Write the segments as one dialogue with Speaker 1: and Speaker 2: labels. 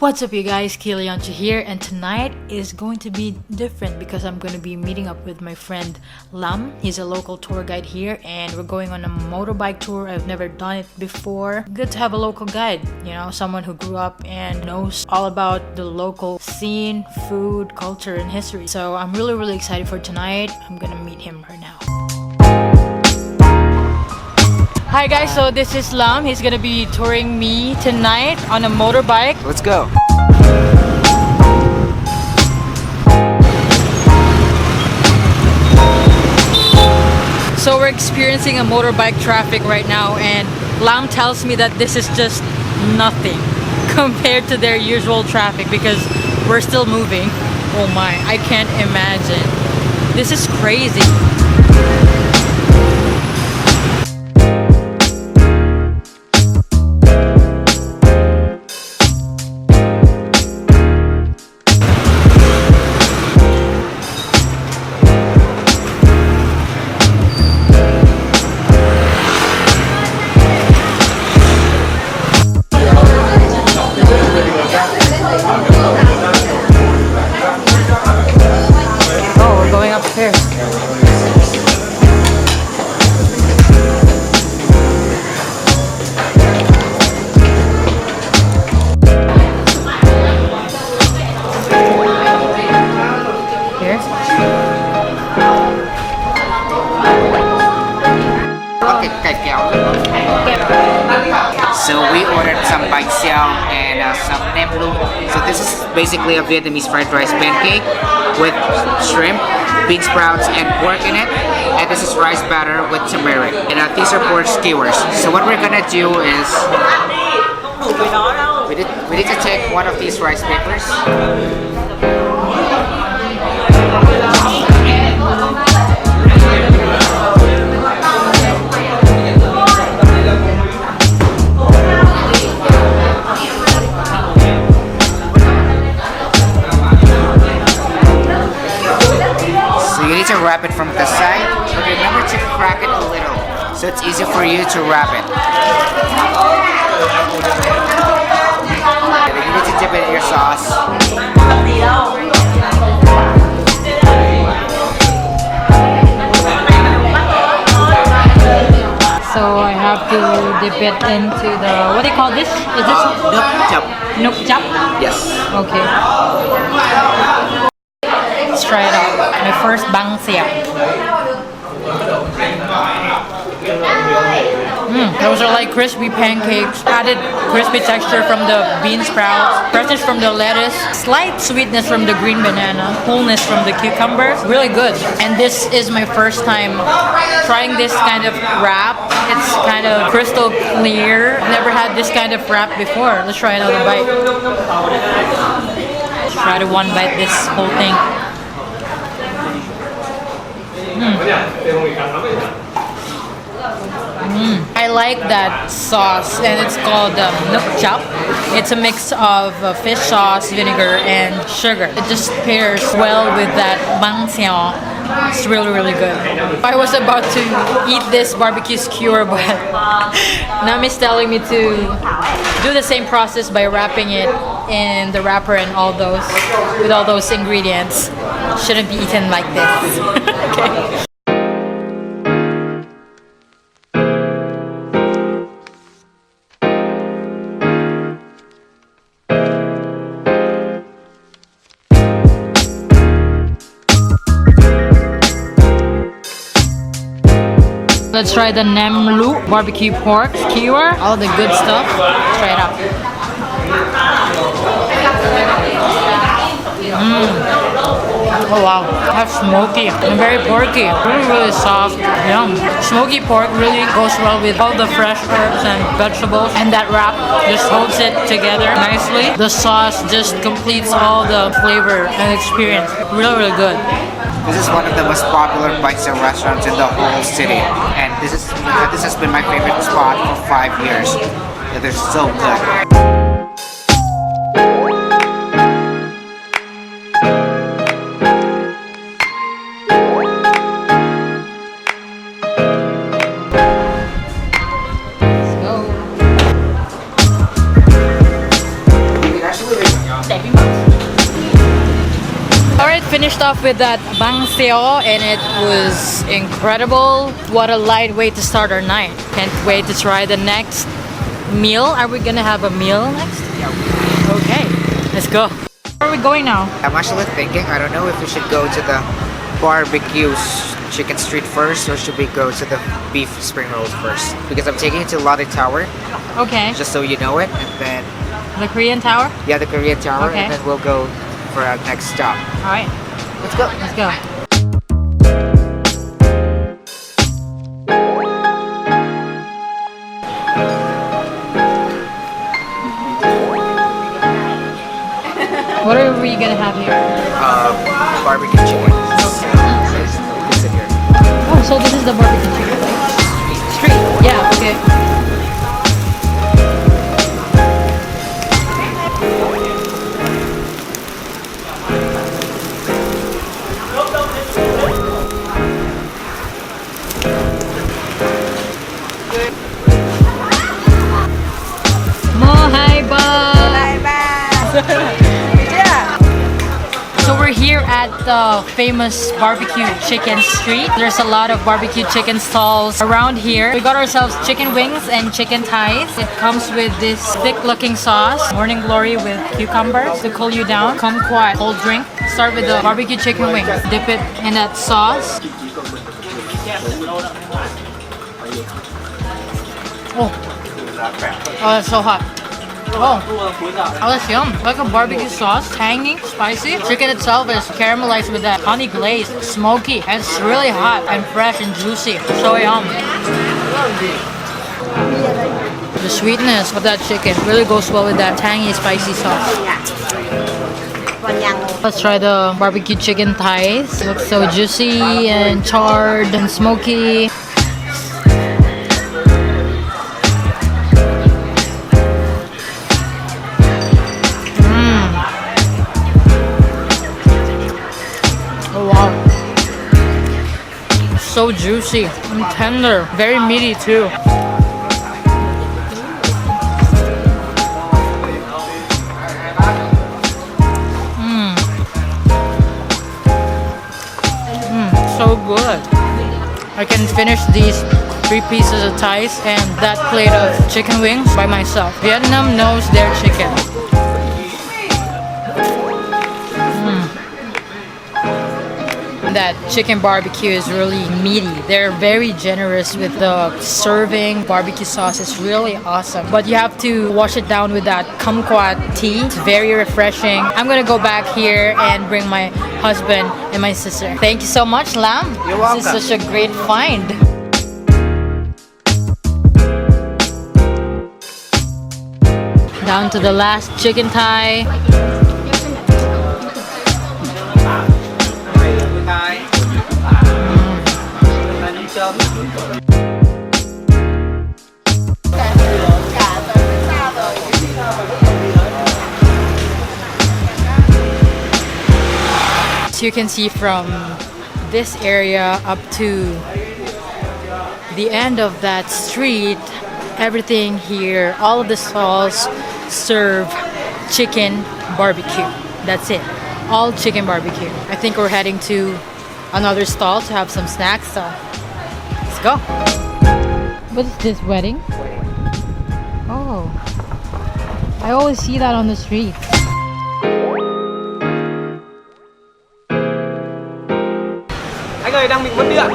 Speaker 1: What's up you guys, Kiliancha here, and tonight is going to be different because I'm going to be meeting up with my friend Lam. He's a local tour guide here and we're going on a motorbike tour. I've never done it before. Good to have a local guide, you know, someone who grew up and knows all about the local scene, food, culture, and history. So I'm really excited for tonight. I'm gonna meet him right now. Hi guys, so this is Lam. He's gonna be touring me tonight on a motorbike.
Speaker 2: Let's go.
Speaker 1: So we're experiencing a motorbike traffic right now and Lam tells me that this is just nothing compared to their usual traffic because we're still moving. Oh my, I can't imagine. This is crazy.
Speaker 2: So we ordered some Banh Xeo and some nem lu. So this is basically a Vietnamese fried rice pancake with shrimp, bean sprouts, and pork in it. And this is rice batter with turmeric. And these are pork skewers. So what we're gonna do is we need to take one of these rice papers. To wrap it from the side, but remember to crack it a little so it's easy for you to wrap it. And you need to dip it in your sauce.
Speaker 1: So I have to dip it into the, what do you call this? Is this
Speaker 2: Nuoc cham.
Speaker 1: Nuoc cham?
Speaker 2: Yes.
Speaker 1: Okay. Let's try it out. My first Banh Xeo. Those are like crispy pancakes. Added crispy texture from the bean sprouts, freshness from the lettuce, slight sweetness from the green banana, coolness from the cucumbers. Really good. And this is my first time trying this kind of wrap. It's kind of crystal clear. Never had this kind of wrap before. Let's try another bite. Let's try to one bite this whole thing. I like that sauce, and it's called nuoc cham. It's a mix of fish sauce, vinegar, and sugar. It just pairs well with that Banh Xeo. It's really good. I was about to eat this barbecue skewer, but Nami's telling me to do the same process by wrapping it in the wrapper and all those, with all those ingredients. Shouldn't be eaten like this. Okay. Let's try the nem lu barbecue pork skewer. All the good stuff. Let's try it out. Oh wow, that's smoky and very porky. Really soft. Yum. Smoky pork really goes well with all the fresh herbs and vegetables, and that wrap just holds it together nicely. The sauce just completes all the flavor and experience. Really good.
Speaker 2: This is one of the most popular Banh Xeo restaurants in the whole city, and this has been my favorite spot for 5 years. They're so good.
Speaker 1: finished off with that Banh Xeo and it was incredible. What a light way to start our night. Can't wait to try the next meal. Are we gonna have a meal next?
Speaker 2: Yeah.
Speaker 1: Okay, let's go. Where are we going now?
Speaker 2: I'm actually thinking, I don't know if we should go to the BBQ Chicken Street first or should we go to the beef spring rolls first? Because I'm taking it to Lottie Tower,
Speaker 1: Okay.
Speaker 2: just so you know it, and then
Speaker 1: The Korean Tower?
Speaker 2: yeah, the Korean Tower,
Speaker 1: Okay.
Speaker 2: and then we'll go for our next stop.
Speaker 1: Alright,
Speaker 2: Let's go.
Speaker 1: let's go. What are we gonna have here?
Speaker 2: Barbecue chicken. Sit here.
Speaker 1: Oh, so this is the barbecue chicken place? Street. Yeah, okay. So we're here at the famous BBQ Chicken Street. There's a lot of barbecue chicken stalls around here. We got ourselves chicken wings and chicken thighs. It comes with this thick-looking sauce, Morning Glory with cucumbers to cool you down, kumquat cold drink. Start with the barbecue chicken wings. Dip it in that sauce. Oh, that's so hot. Oh, that's yum. Like a barbecue sauce, tangy, spicy. Chicken itself is caramelized with that honey glaze, smoky, and it's really hot and fresh and juicy. So yum. The sweetness of that chicken really goes well with that tangy, spicy sauce. Let's try the barbecue chicken thighs. It looks so juicy and charred and smoky. So juicy and tender, very meaty too. So good. I can finish these 3 pieces of thighs and that plate of chicken wings by myself. Vietnam knows their chicken. That chicken barbecue is really meaty. They're very generous with the serving. Barbecue sauce is really awesome. But you have to wash it down with that kumquat tea. It's very refreshing. I'm gonna go back here and bring my husband and my sister. Thank you so much, Lam.
Speaker 2: You're welcome.
Speaker 1: This is such a great find. Down to the last chicken thigh. So you can see from this area up to the end of that street, everything here, all of the stalls serve chicken barbecue. That's it. All chicken barbecue. I think we're heading to another stall to have some snacks, so let's go. What is this, wedding? Oh, I always see that on the street.
Speaker 3: Anh ơi, đang bị mất điện.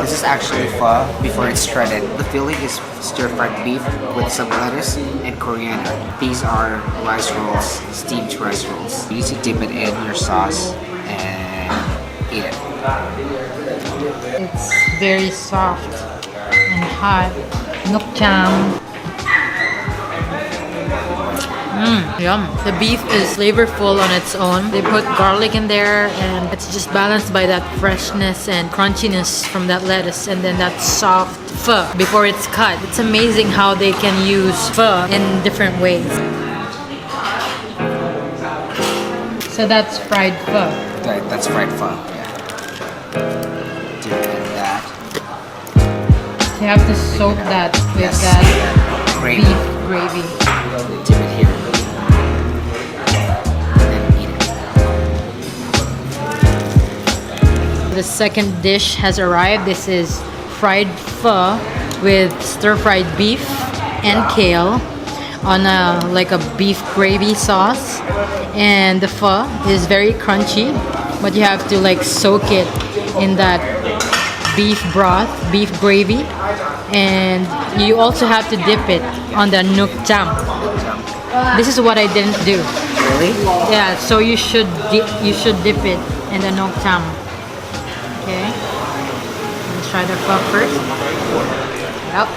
Speaker 2: This is actually pho before it's shredded. The filling is stir-fried beef with some lettuce and coriander. These are rice rolls, steamed rice rolls. You need to dip it in your sauce and eat it.
Speaker 1: It's very soft and hot. Nuoc cham. Yum. The beef is flavorful on its own. They put garlic in there and it's just balanced by that freshness and crunchiness from that lettuce and then that soft pho before it's cut. It's amazing how they can use pho in different ways. So that's fried pho.
Speaker 2: Right, that's fried pho. Yeah. Dip it in that.
Speaker 1: You have to soak that with
Speaker 2: Yes.
Speaker 1: that
Speaker 2: Gravy.
Speaker 1: beef gravy.
Speaker 2: Dip it here. And then eat it.
Speaker 1: The second dish has arrived. This is fried pho with stir-fried beef and kale on like a beef gravy sauce. And the pho is very crunchy, but you have to like soak it in that beef broth, beef gravy. And you also have to dip it on the nuoc cham. This is what I didn't do.
Speaker 2: Really?
Speaker 1: Yeah, so you should dip it in the nuoc cham. Okay. Let's try the pho first. Yep.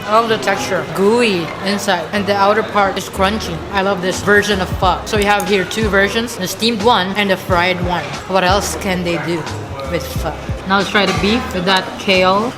Speaker 1: I love the texture. Gooey inside and the outer part is crunchy. I love this version of pho. So you have here two versions, the steamed one and the fried one. What else can they do with pho? Now let's try the beef with that kale.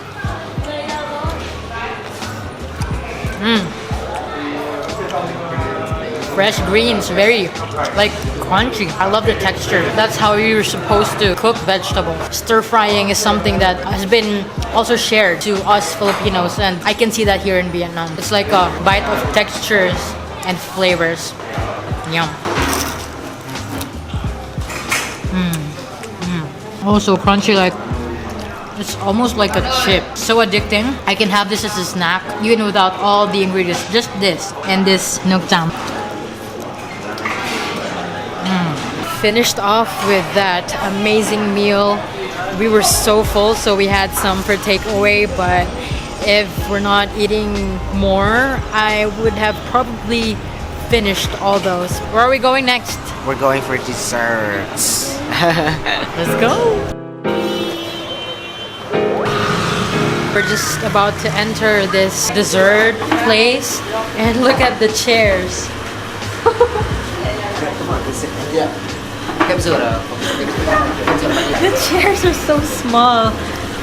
Speaker 1: Fresh greens, very like crunchy. I love the texture. That's how you're supposed to cook vegetables. Stir frying is something that has been also shared to us Filipinos, and I can see that here in Vietnam. It's like a bite of textures and flavors. Yum. Also crunchy, like it's almost like a chip. So addicting. I can have this as a snack even without all the ingredients. Just this and this nuoc cham. Finished off with that amazing meal. We were so full, so we had some for takeaway, but if we're not eating more, I would have probably finished all those. Where are we going next?
Speaker 2: We're going for desserts.
Speaker 1: Let's go. We're just about to enter this dessert place, and look at the chairs. The chairs are so small.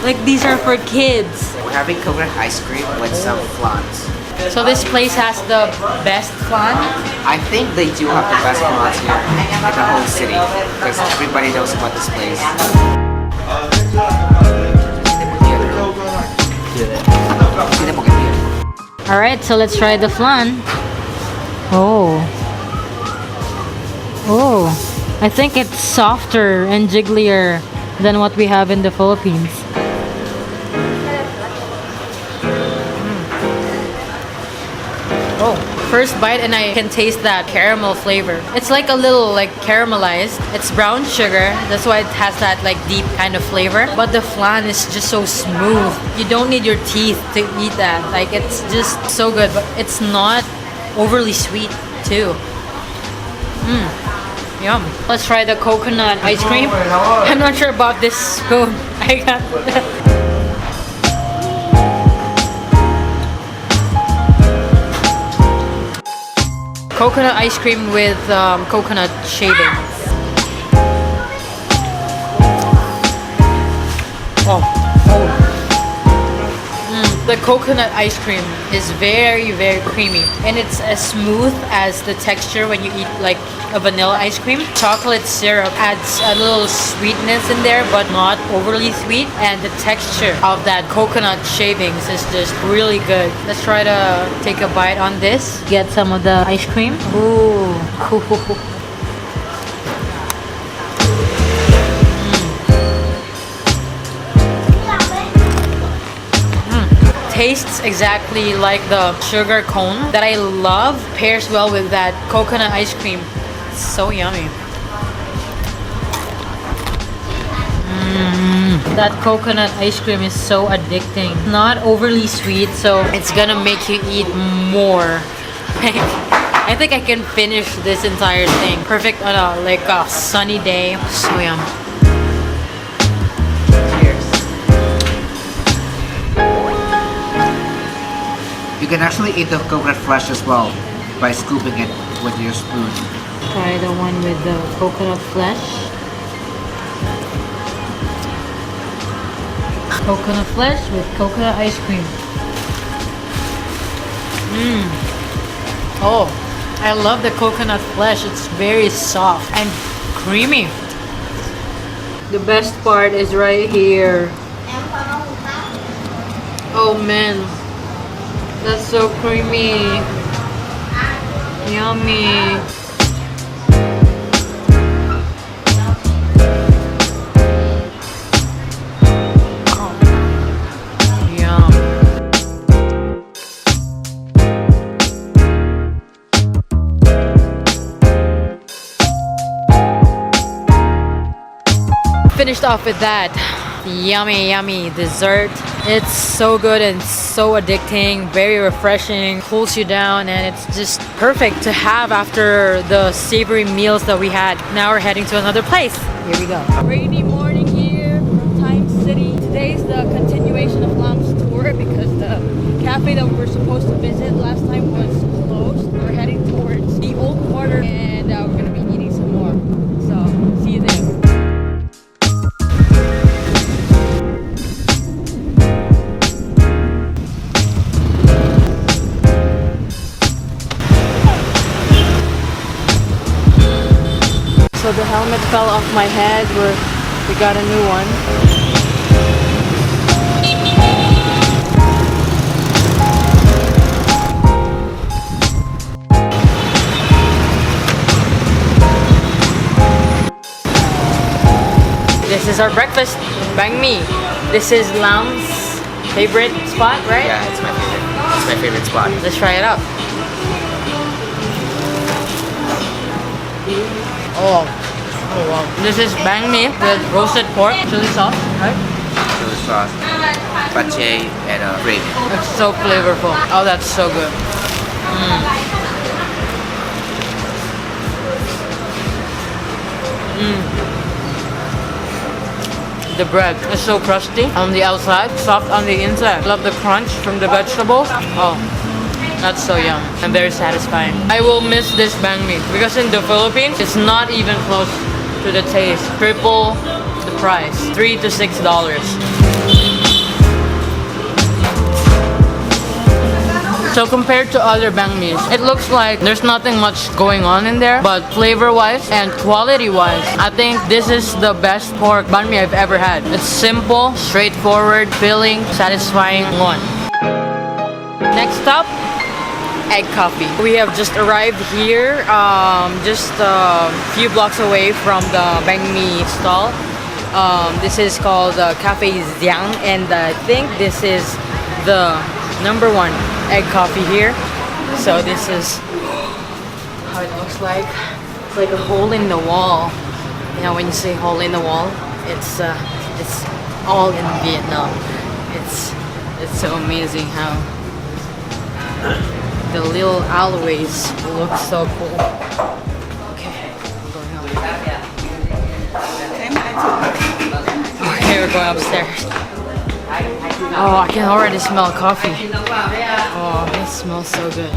Speaker 1: Like these are for kids.
Speaker 2: We're having coconut ice cream with some flans.
Speaker 1: So this place has the best flan.
Speaker 2: I think they do have the best flans here in the whole city because everybody knows about this place.
Speaker 1: Alright, so let's try the flan. Oh. I think it's softer and jigglier than what we have in the Philippines. First bite and I can taste that caramel flavor. It's like a little like caramelized. It's brown sugar. That's why it has that like deep kind of flavor. But the flan is just so smooth. You don't need your teeth to eat that. Like it's just so good. But it's not overly sweet too. Yum. Let's try the coconut ice cream. I'm not sure about this spoon. I got coconut ice cream with coconut shavings. The coconut ice cream is very, very creamy, and it's as smooth as the texture when you eat like a vanilla ice cream. Chocolate syrup adds a little sweetness in there, but not overly sweet, and the texture of that coconut shavings is just really good. Let's try to take a bite on this. Get some of the ice cream. Ooh, cool. Tastes exactly like the sugar cone that I love. Pairs well with that coconut ice cream. It's so yummy. That coconut ice cream is so addicting. Not overly sweet, so it's gonna make you eat more. I think I can finish this entire thing. Perfect on a sunny day. So yum.
Speaker 2: You can actually eat the coconut flesh as well by scooping it with your spoon.
Speaker 1: Try the one with the coconut flesh. Coconut flesh with coconut ice cream. Oh, I love the coconut flesh. It's very soft and creamy. The best part is right here. Oh man, that's so creamy. Yummy. Finished off with that yummy dessert. It's so good and so addicting, very refreshing, cools you down, and it's just perfect to have after the savory meals that we had. Now we're heading to another place. Here we go. Rainy morning here from Time City. Today's the continuation of Lam's tour because the cafe that we were supposed to visit last time was closed. We're heading towards the old quarter and we're gonna be eating some more. So see you there. So the helmet fell off my head. We got a new one. This is our breakfast, Banh Mi. This is Lam's favorite spot, right?
Speaker 2: Yeah, it's my favorite. It's my favorite spot.
Speaker 1: Let's try it out. Oh wow. This is banh mi with roasted pork, chili sauce, right?
Speaker 2: Chili sauce, pache, and gravy.
Speaker 1: It's so flavorful. Oh, that's so good. The bread is so crusty on the outside, soft on the inside. Love the crunch from the vegetables. Oh, that's so yum and very satisfying. I will miss this banh mi because in the Philippines, it's not even close to the taste. Triple the price, $3 to $6. So compared to other banh mi's, it looks like there's nothing much going on in there, but flavor-wise and quality-wise, I think this is the best pork banh mi I've ever had. It's simple, straightforward, filling, satisfying one. Next up, egg coffee. We have just arrived here, just a few blocks away from the banh mi stall. This is called Cafe Xiang, and I think this is the #1 egg coffee here. So this is how it looks like. It's like a hole in the wall. You know, when you say hole in the wall, it's all in Vietnam. It's so amazing how the little alleyways look so cool. Okay, we're going up. Okay, we're going upstairs. Oh, I can already smell coffee. Oh, it smells so good.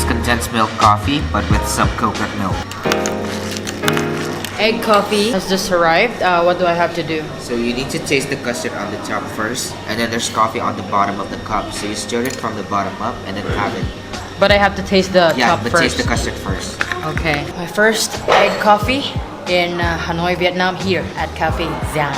Speaker 2: Condensed milk coffee, but with some coconut milk.
Speaker 1: Egg coffee has just arrived. What do I have to do?
Speaker 2: So you need to taste the custard on the top first, and then there's coffee on the bottom of the cup. So you stir it from the bottom up, and then have it.
Speaker 1: But I have to taste the top
Speaker 2: but
Speaker 1: first.
Speaker 2: taste the custard first.
Speaker 1: Okay, my first egg coffee in Hanoi, Vietnam, here at Cafe Xiang.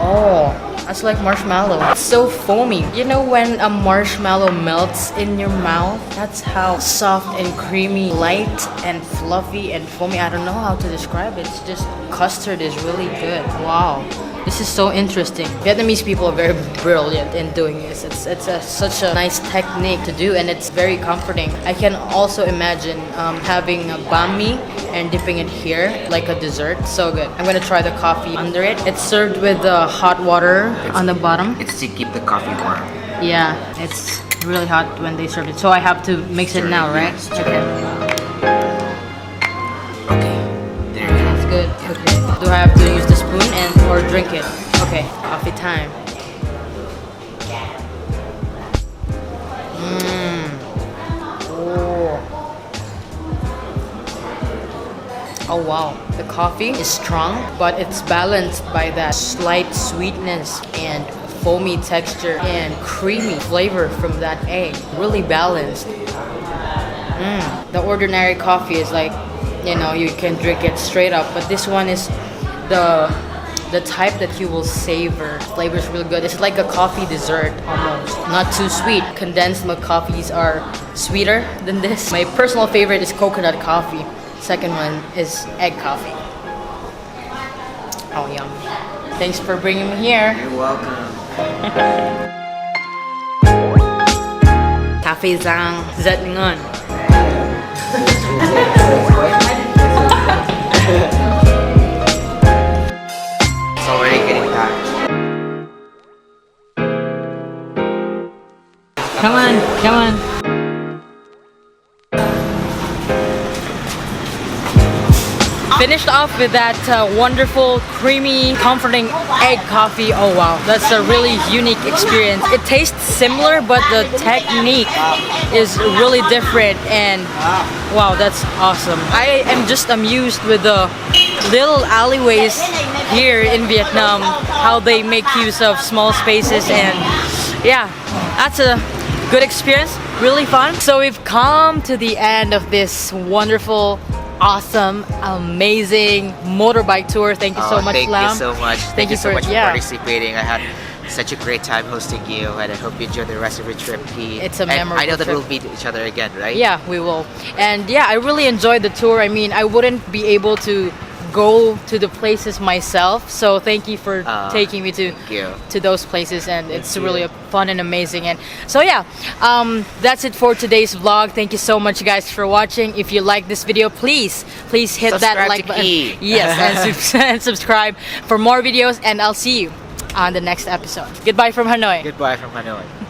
Speaker 1: Oh, that's like marshmallow. It's so foamy. You know when a marshmallow melts in your mouth? That's how soft and creamy, light and fluffy and foamy. I don't know how to describe it. It's just custard is really good. Wow. This is so interesting. Vietnamese people are very brilliant in doing this. It's such a nice technique to do, and it's very comforting. I can also imagine having a banh mi and dipping it here like a dessert. So good. I'm gonna try the coffee under it. It's served with hot water on the bottom.
Speaker 2: It's to keep the coffee warm.
Speaker 1: Yeah, it's really hot when they serve it. So I have to mix it now, right?
Speaker 2: Yes.
Speaker 1: Okay.
Speaker 2: Okay. There you go.
Speaker 1: That's good. Okay. Do I have to use the spoon or drink it? Okay, coffee time. Oh wow, the coffee is strong, but it's balanced by that slight sweetness and foamy texture and creamy flavor from that egg. Really balanced. The ordinary coffee is like, you know, you can drink it straight up, but this one is the type that you will savor. Flavor is really good. It's like a coffee dessert almost. Not too sweet. Condensed milk coffees are sweeter than this. My personal favorite is coconut coffee. Second one is egg coffee. Oh, yum. Thanks for bringing me here.
Speaker 2: You're welcome.
Speaker 1: Cafe Zang rất ngon.
Speaker 2: It's already getting dark.
Speaker 1: Come on, come on. Finished off with that wonderful, creamy, comforting egg coffee. Oh wow, that's a really unique experience. It tastes similar, but the technique is really different, and wow, that's awesome. I am just amused with the little alleyways here in Vietnam, how they make use of small spaces, and yeah, that's a good experience, really fun. So we've come to the end of this wonderful, awesome, amazing motorbike tour. Thank you so much,
Speaker 2: thank
Speaker 1: Lam.
Speaker 2: you so much. Thank you so much for participating. I had such a great time hosting you, and I hope you enjoy the rest of your trip, P.
Speaker 1: It's a memorable
Speaker 2: I know that
Speaker 1: trip.
Speaker 2: we'll meet each other again, right?
Speaker 1: Yeah, we will. And yeah, I really enjoyed the tour. I mean, I wouldn't be able to go to the places myself, so thank you for taking me to those places, and it's really fun and amazing. And so yeah, that's it for today's vlog. Thank you so much, guys, for watching. If you like this video, please hit that like button. Yes, and subscribe for more videos, and I'll see you on the next episode. Goodbye from Hanoi.
Speaker 2: Goodbye from Hanoi.